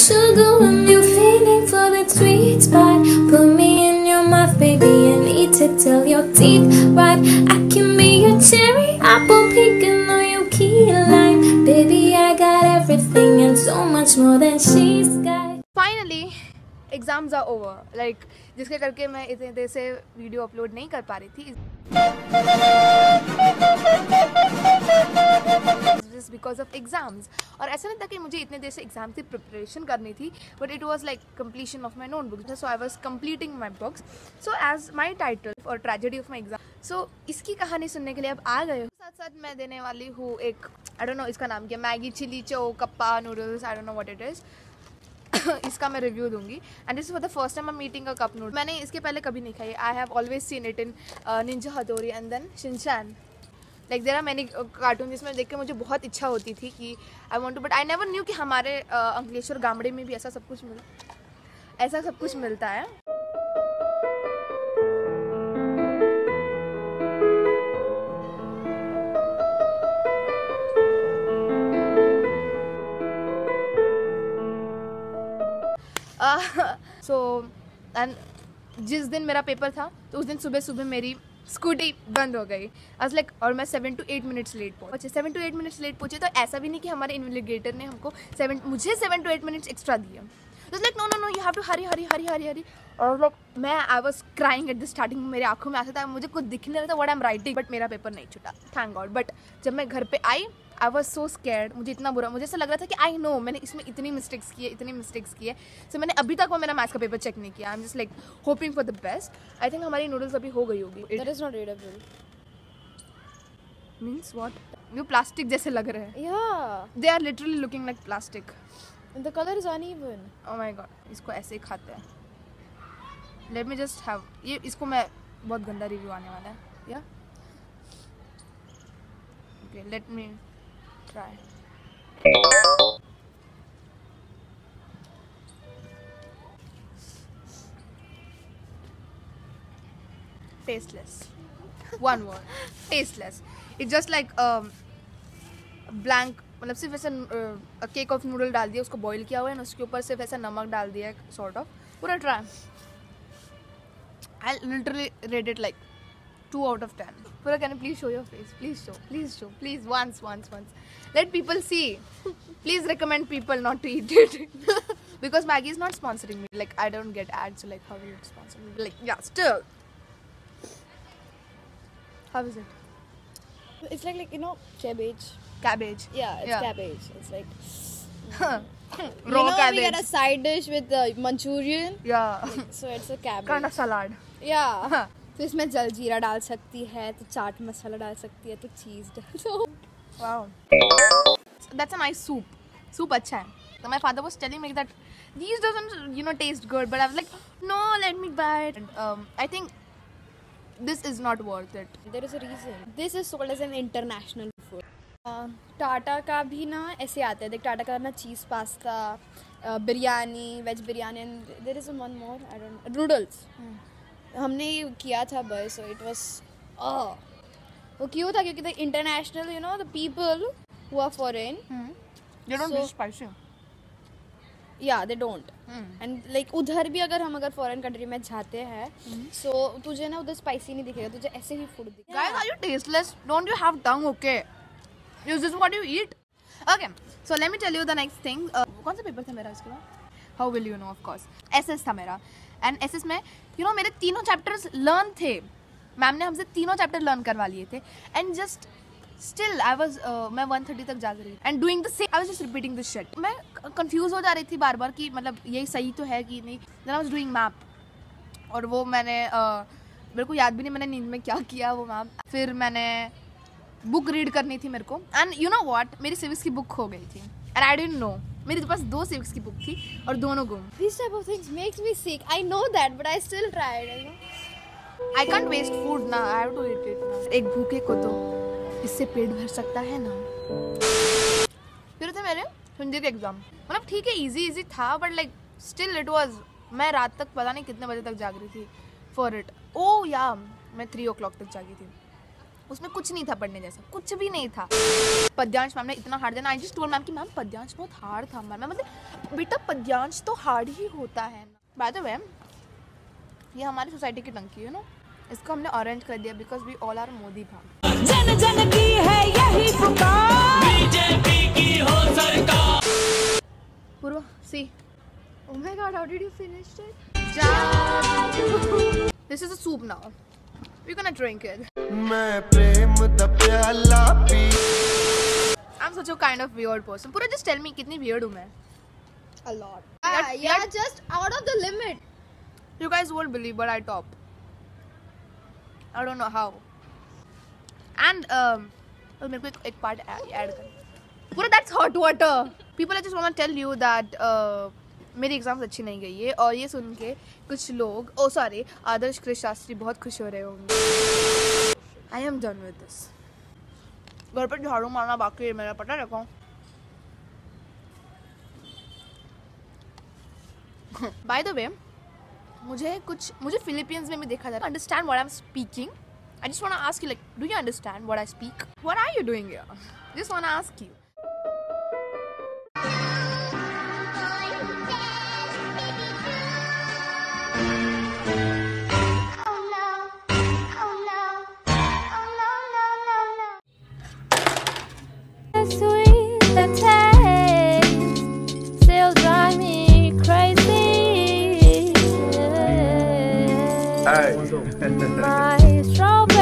sugar when you're feeling for that sweet spot. Put me in your mouth, baby, and eat it till your teeth rot. I can be your cherry, apple, pecan, or your key lime. Baby, I got everything and so much more than she's got. Finally, exams are over. Like जिसके करके मैं इतने देर से video upload नहीं कर पा रही थी, just because of exams. और ऐसा नहीं था कि मुझे इतने देर से एग्जाम की प्रिपरेशन करनी थी, but it was like completion of my notebooks. So I was completing my books. So as my title or tragedy of my exam. So इसकी कहानी सुनने के लिए अब आ गए हो। साथ साथ मैं देने वाली हूँ एक, I don't know इसका नाम क्या, मैगी चिली चो kappa noodles, I don't know what it is. इसका मैं रिव्यू दूंगी and this for the first time I am eating a cup noodle. मैंने इसके पहले कभी नहीं खाई। I have always seen it in Ninja Hattori and then Shinchan. Like there are many cartoon जिसमें देख के मुझे बहुत इच्छा होती थी कि I want to, but I never knew कि हमारे अंकलेश्वर गामड़े में भी ऐसा सब कुछ मिलता है। सो एंड जिस दिन मेरा पेपर था तो उस दिन सुबह सुबह मेरी स्कूटी बंद हो गई। आज लाइक और मैं 7 to 8 मिनट्स लेट पहुँचे। 7 to 8 मिनट्स लेट पहुँचे तो ऐसा भी नहीं कि हमारे इन्वेस्टिगेटर ने हमको मुझे 7 to 8 मिनट्स एक्स्ट्रा दिए। तो like no you have to hurry. और लाइक मैं I was crying at the starting. मेरे आंखों में आता था, मुझे कुछ दिख नहीं रहा था what I am writing, but मेरा पेपर नहीं छूटा, थैंक गॉड। बट जब मैं घर पे आई आई वॉज सो स्कैर्ड। मुझे इतना बुरा, मुझे ऐसा लग रहा था कि आई नो मैंने इसमें इतनी मिस्टेक्स की है। सो मैंने अभी तक वो मेरा मैथ्स का पेपर चेक नहीं किया। I am just like hoping for the best. I think हमारी नूडल्स अभी हो गई होगी। That is not readable. Means what? वो प्लास्टिक जैसे लग रहे हैं। Yeah. They are literally looking like plastic. And the color is uneven. Oh my god, इसको ऐसे ही खाते हैं। लेट मी जस्ट हैव ये, इसको मैं बहुत गंदा रिव्यू आने वाला है। या okay, let me try. Tasteless. One word. Tasteless. It's just like blank. मतलब सिर्फ ऐसा केक ऑफ नूडल डाल दिया, उसको बॉईल किया हुआ है, उसके ऊपर सिर्फ ऐसा नमक डाल दिया है, सॉर्ट ऑफ। पूरा try. I literally rate it like 2 out of 10. Pura, can you please show your face? Please show. Please, once. Let people see. Please recommend people not to eat it. Because Maggi is not sponsoring me. Like, I don't get ads, so like, how will it sponsor me? Like, yeah, still. How is it? It's like you know, cabbage. Cabbage. Yeah, it's cabbage. It's like raw cabbage. We get a side dish with the Manchurian. Yeah. Like, so it's a cabbage. Kind of salad. Yeah. तो इसमें जलजीरा डाल सकती है, तो चाट मसाला डाल सकती है, तो चीज़ डाल दो। Wow. That's a nice soup. Soup अच्छा है. So my father was telling me that these doesn't taste good, but I was like, no, let me buy it. And, I think this is not worth it. There is a reason. This is sold as an international food. Tata का भी ना ऐसे आता है। देख, टाटा का ना cheese pasta, biryani, veg biryani, and there is one more, I don't know, noodles. हमने किया था बस, so it was वो क्यों था? क्योंकि the international, the people who are foreign, they don't use spicy. Yeah, they don't. And like उधर भी अगर foreign country में जाते हैं, so तुझे ना उधर spicy नहीं दिखेगा, तुझे ऐसे ही food दिखेगा। Guys, are you tasteless? Don't you have tongue? Okay. Is this what you eat? Okay. So let me tell you the next thing. कौन सा पेपर था मेरा इसके बाद? How will you know? Of course. SS था मेरा. And SS में मेरे 3 चैप्टर्स लर्न थे। मैम ने हमसे 3 चैप्टर लर्न करवा लिए थे एंड जस्ट स्टिल मैं 1:30 तक जाग रही and doing the same. I was just repeating this shit. मैं कंफ्यूज हो जा रही थी बार बार कि मतलब यही सही तो है कि नहीं। Then I was doing map और वो मैंने मेरे को याद भी नहीं मैंने नींद में क्या किया वो मैम। फिर मैंने बुक रीड करनी थी मेरे को एंड यू नो व्हाट, मेरी सिविक्स की बुक खो गई थी एंड आई डिडंट नो। मेरे पास 2 सिविक्स की बुक थी और दोनों गुम। These type of things makes me sick. I know that, but I still tried. I can't waste food ना, I have to eat it ना। एक भूखे को तो इससे पेट भर सकता है ना। फिर थे मेरे हिंदी के एग्जाम। मतलब ठीक है, इजी था, but like still it was. मैं रात तक पता नहीं कितने बजे तक जाग रही थी फॉर इट। ओह या मैं 3 o'clock तक जागी थी। उसमें कुछ नहीं था पढ़ने जैसा, कुछ भी नहीं था। पद्यांश मैम ने इतना हार्ड देना, आई जस्ट टोल्ड मैम कि मैम पद्यांश बहुत हार्ड था मैम। मतलब बेटा पद्यांश तो हार्ड ही होता है ना। बाय द वे ये हमारी सोसाइटी की टंकी है ना, इसको हमने ऑरेंज कर दिया because we all are Modi भाग। जन जन की है यही पुकार, बीजेपी की हो सरकार। पूर्वा सी, Oh my god, how did you finish it? This is a soup now. We're gonna drink it. मैं प्रेम दा प्याला P. I'm such a kind of weird person. पूरा just tell me कितनी weird हूँ मैं? A lot. Yeah, just out of the limit. You guys won't believe, but I top. I don't know how. And मेरे को एक part add कर। पूरा that's hot water. People, I just wanna tell you that मेरी exams अच्छी नहीं गई है और ये सुन के कुछ लोग आदर्श कृष्ण शास्त्री बहुत खुश हो रहे होंगे। I am done with this. घर पर झाड़ू मारना बाकी है मेरा, पता रखो। बाय द वे मुझे फिलीपींस में भी देखा जाता है। Understand what I am speaking. I just want to ask you, like, do you understand what I speak? What are you doing here? Just want to ask you. Sweet the taste still drive me crazy. My strawberry